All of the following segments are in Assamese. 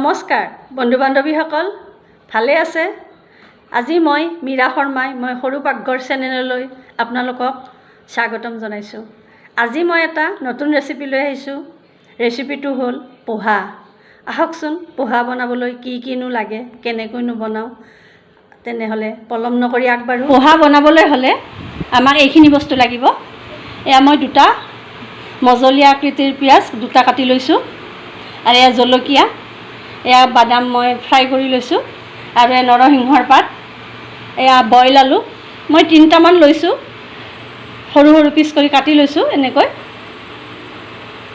নমস্কাৰ বন্ধু বান্ধৱীসকল, ভালে আছে? আজি মই মীৰা শৰ্মাই সৰু পাকঘৰ চেনেললৈ আপোনালোকক স্বাগতম জনাইছোঁ। আজি মই এটা নতুন ৰেচিপি লৈ আহিছোঁ। ৰেচিপিটো হ'ল পোহা। আহকচোন পোহা বনাবলৈ কিনো লাগে, কেনেকৈনো বনাওঁ। তেনেহ'লে পলম নকৰি আগবাঢ়ো। পোহা বনাবলৈ হ'লে আমাক এইখিনি বস্তু লাগিব। এয়া মই দুটা মজলীয়া আকৃতিৰ পিঁয়াজ দুটা কাটি লৈছোঁ, আৰু এয়া জলকীয়া, এয়া বাদাম মই ফ্ৰাই কৰি লৈছোঁ, আৰু এয়া নৰসিংহৰ পাত, এয়া বইল আলু মই 3টামান লৈছোঁ, সৰু সৰু পিচ কৰি কাটি লৈছোঁ এনেকৈ।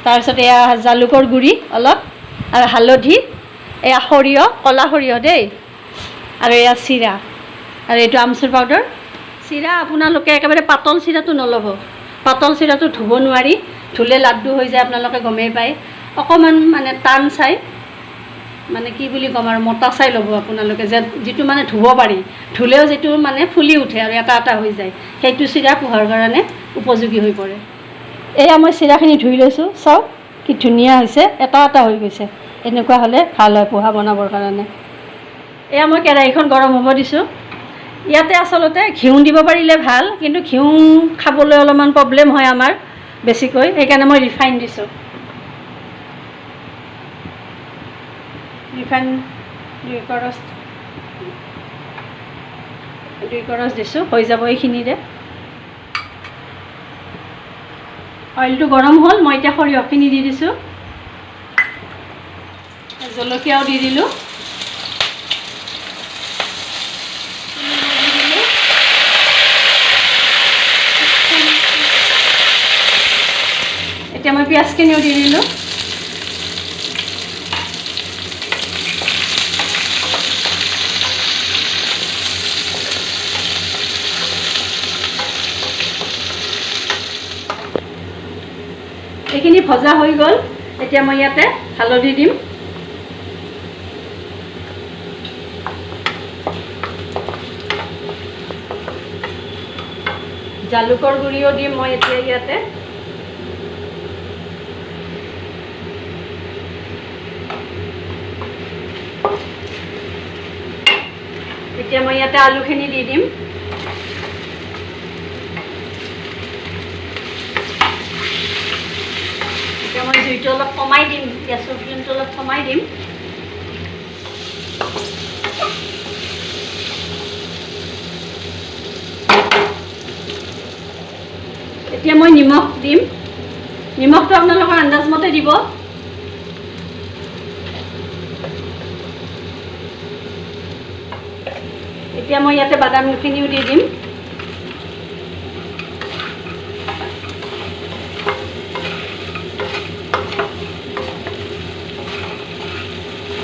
তাৰপিছত এয়া জালুকৰ গুড়ি অলপ, আৰু হালধি, এয়া সৰিয়হ, ক'লা সৰিয়হ দেই, আৰু এয়া চিৰা, আৰু এইটো আমচুৰ পাউডাৰ। চিৰা আপোনালোকে একেবাৰে পাতল চিৰাটো নল'ব। পাতল চিৰাটো ধুব নোৱাৰি, ধুলে লাড্ডু হৈ যায়, আপোনালোকে গমেই পায়। অকণমান মানে টান চাই, মানে কি বুলি ক'ম আৰু, মোটা চাই ল'ব আপোনালোকে, যিটো মানে ধুব পাৰি, ধুলেও যিটো মানে ফুলি উঠে আৰু এটা এটা হৈ যায়, সেইটো চিৰা পোহাৰ কাৰণে উপযোগী হৈ পৰে। এয়া মই চিৰাখিনি ধুই লৈছোঁ, চাওক কি ধুনীয়া হৈছে, এটা এটা হৈ গৈছে। এনেকুৱা হ'লে ভাল হয় পোহা বনাবৰ কাৰণে। এয়া মই কেৰাহীখন গৰম হ'ব দিছোঁ। ইয়াতে আচলতে ঘিউ দিব পাৰিলে ভাল, কিন্তু ঘিউ খাবলৈ অলপমান প্ৰব্লেম হয় আমাৰ বেছিকৈ, সেইকাৰণে মই ৰিফাইন দিছোঁ। ৰিফাইন দুই কৰচ দিছোঁ, হৈ যাব এইখিনিৰে। অইলটো গৰম হ'ল, মই এতিয়া সৰিয়হখিনি দি দিছোঁ, জলকীয়াও দি দিলোঁ, এতিয়া মই পিঁয়াজখিনিও দি দিলোঁ। এইখিনি ভজা হৈ গ'ল, এতিয়া মই ইয়াতে হালধি দিম, জালুকৰ গুড়িও দিম মই এতিয়া ইয়াতে, এতিয়া মই ইয়াতে আলুখিনি দি দিম। এতিয়া মই জুইটো অলপ কমাই দিম, গেছৰ ফ্লেমটো অলপ কমাই দিম। এতিয়া মই নিমখ দিম, নিমখটো আপোনালোকৰ আন্দাজমতে দিব। এতিয়া মই ইয়াতে বাদামখিনিও দি দিম।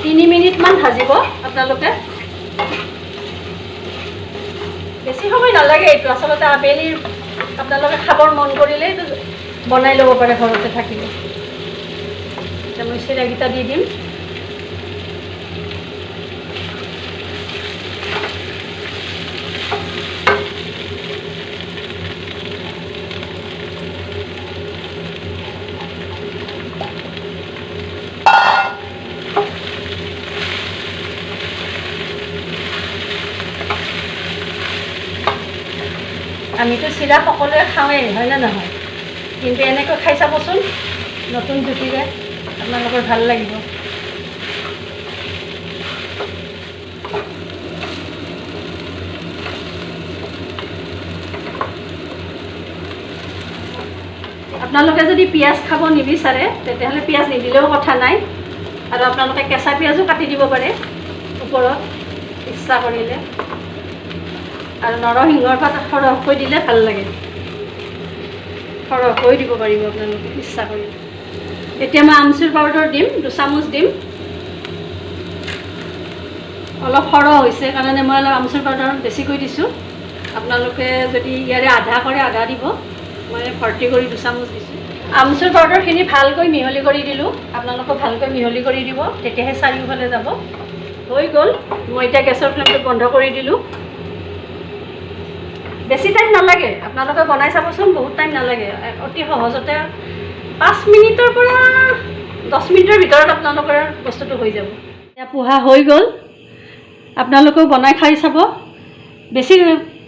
তিনি মিনিটমান ভাজিব আপোনালোকে, বেছি সময় নালাগে। এইটো আচলতে আবেলি আপোনালোকে খাবৰ মন কৰিলে এইটো বনাই ল'ব পাৰে ঘৰতে থাকিলে। এতিয়া মই চিৰাকেইটা দি দিম। আমিতো চিৰা সকলোৱে খাওঁৱেই, হয়নে নহয়? কিন্তু এনেকৈ খাই চাবচোন, নতুন জুতিৰে, আপোনালোকৰ ভাল লাগিব। আপোনালোকে যদি পিঁয়াজ খাব নিবিচাৰে, তেতিয়াহ'লে পিঁয়াজ নিদিলেও কথা নাই, আৰু আপোনালোকে কেঁচা পিঁয়াজো কাটি দিব পাৰে ওপৰত ইচ্ছা কৰিলে, আৰু নৰসিংহৰ পাত সৰহকৈ দিলে ভাল লাগে, সৰহকৈ দিব পাৰিব আপোনালোকে ইচ্ছা কৰি। এতিয়া মই আমচুৰ পাউডাৰ দিম, 2 চামুচ দিম। অলপ সৰহ হৈছে কাৰণে মই অলপ আমচুৰ পাউডাৰ বেছিকৈ দিছোঁ। আপোনালোকে যদি ইয়াৰে আধা কৰে আধা দিব, মই ভৰ্তি কৰি 2 চামুচ দিছোঁ। আমচুৰ পাউডাৰখিনি ভালকৈ মিহলি কৰি দিলোঁ, আপোনালোকক ভালকৈ মিহলি কৰি দিব, তেতিয়াহে চাৰিওফালে যাব। হৈ গ'ল, মই এতিয়া গেছৰ ফ্লেমটো বন্ধ কৰি দিলোঁ। বেছি টাইম নালাগে, আপোনালোকে বনাই চাবচোন, বহুত টাইম নালাগে, অতি সহজতে 5 মিনিটৰ পৰা 10 মিনিটৰ ভিতৰত আপোনালোকৰ বস্তুটো হৈ যাব। এয়া পোহা হৈ গ'ল। আপোনালোকেও বনাই খাই চাব। বেছি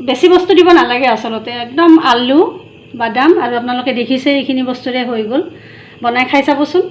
বেছি বস্তু দিব নালাগে আচলতে, একদম আলু বাদাম আৰু আপোনালোকে দেখিছে এইখিনি বস্তুৰে হৈ গ'ল। বনাই খাই চাবচোন।